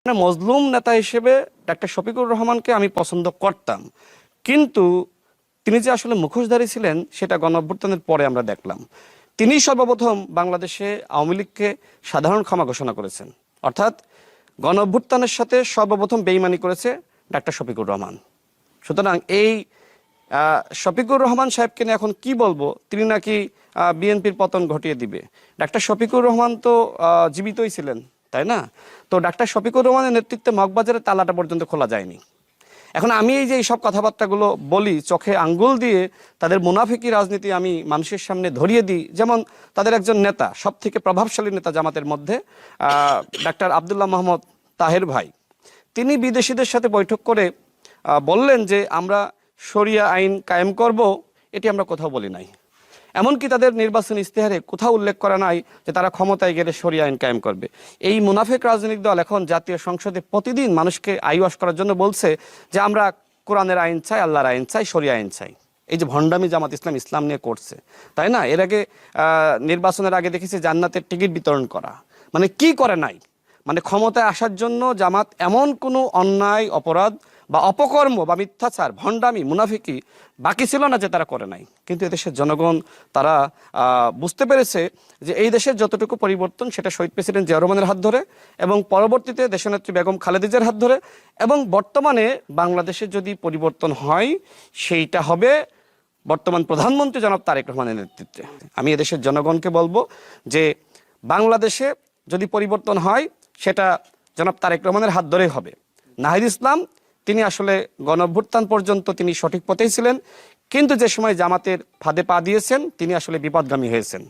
মজলুম নেতা হিসেবে ডাক্তার শফিকুর রহমানকে আমি পছন্দ করতাম, কিন্তু তিনি যে আসলে মুখোশধারী ছিলেন সেটা গণঅভ্যুত্থানের পরে আমরা দেখলাম। তিনি সর্বপ্রথম বাংলাদেশে আওয়ামী লীগকে সাধারণ ক্ষমা ঘোষণা করেছেন, অর্থাৎ গণঅভ্যুত্থানের সাথে সর্বপ্রথম বেইমানি করেছে ডাক্তার শফিকুর রহমান। সুতরাং এই শফিকুর রহমান সাহেবকে নিয়ে এখন কি বলবো, তিনি নাকি বিএনপির পতন ঘটিয়ে দিবে। ডাক্তার শফিকুর রহমান তো জীবিতই ছিলেন, তাই না? তো ডাক্তার শফিকুর রহমানের নেতৃত্বে মগবাজারের তালাটা পর্যন্ত খোলা যায়নি। এখন আমি এই যে এইসব কথাবার্তাগুলো বলি, চোখে আঙ্গুল দিয়ে তাদের মুনাফিকি রাজনীতি আমি মানুষের সামনে ধরিয়ে দিই। যেমন তাদের একজন নেতা, সব থেকে প্রভাবশালী নেতা জামাতের মধ্যে, ডাক্তার আব্দুল্লাহ মোহাম্মদ তাহের ভাই, তিনি বিদেশিদের সাথে বৈঠক করে বললেন যে আমরা শরিয়া আইন কায়েম করব। এটি আমরা কোথাও বলি নাই। এমনকি তাদের নির্বাচন ইস্তেহারে কোথাও উল্লেখ করা নাই যে তারা ক্ষমতায় গেলে শরিয়া আইন কায়েম করবে। এই মুনাফিক রাজনৈতিক দল এখন জাতীয় সংসদে প্রতিদিন মানুষকে আইওয়াশ করার জন্য বলছে যে আমরা কোরআনের আইন চাই, আল্লাহর আইন চাই, শরিয়া আইন চাই। এই যে ভণ্ডামি জামাত ইসলাম নিয়ে করছে, তাই না? এর আগে নির্বাচনের আগে দেখেছি জান্নাতের টিকিট বিতরণ করা। মানে কি করে নাই, মানে ক্ষমতায় আসার জন্য জামাত এমন কোনো অন্যায়, অপরাধ বা অপকর্ম বা মিথ্যাচার, ভণ্ডামি, মুনাফিকি বাকি ছিল না যে তারা করে নাই। কিন্তু এদেশের জনগণ তারা বুঝতে পেরেছে যে এই দেশের যতটুকু পরিবর্তন সেটা শহীদ প্রেসিডেন্ট জিয়া রহমানের হাত ধরে, এবং পরবর্তীতে দেশনেত্রী বেগম খালেদা জিয়ার হাত ধরে, এবং বর্তমানে বাংলাদেশের যদি পরিবর্তন হয় সেইটা হবে বর্তমান প্রধানমন্ত্রী জনাব তারেক রহমানের নেতৃত্বে। আমি এদেশের জনগণকে বলবো যে বাংলাদেশে যদি পরিবর্তন হয় সেটা জনাব তারেক রহমানের হাত ধরেই হবে। নাহিদ ইসলাম তিনি আসলে গণঅভ্যুত্থান পর্যন্ত তিনি সঠিক পথেই ছিলেন, কিন্তু যে সময় জামাতের ফাঁদে পা দিয়েছেন তিনি আসলে বিপদগামী হয়েছেন।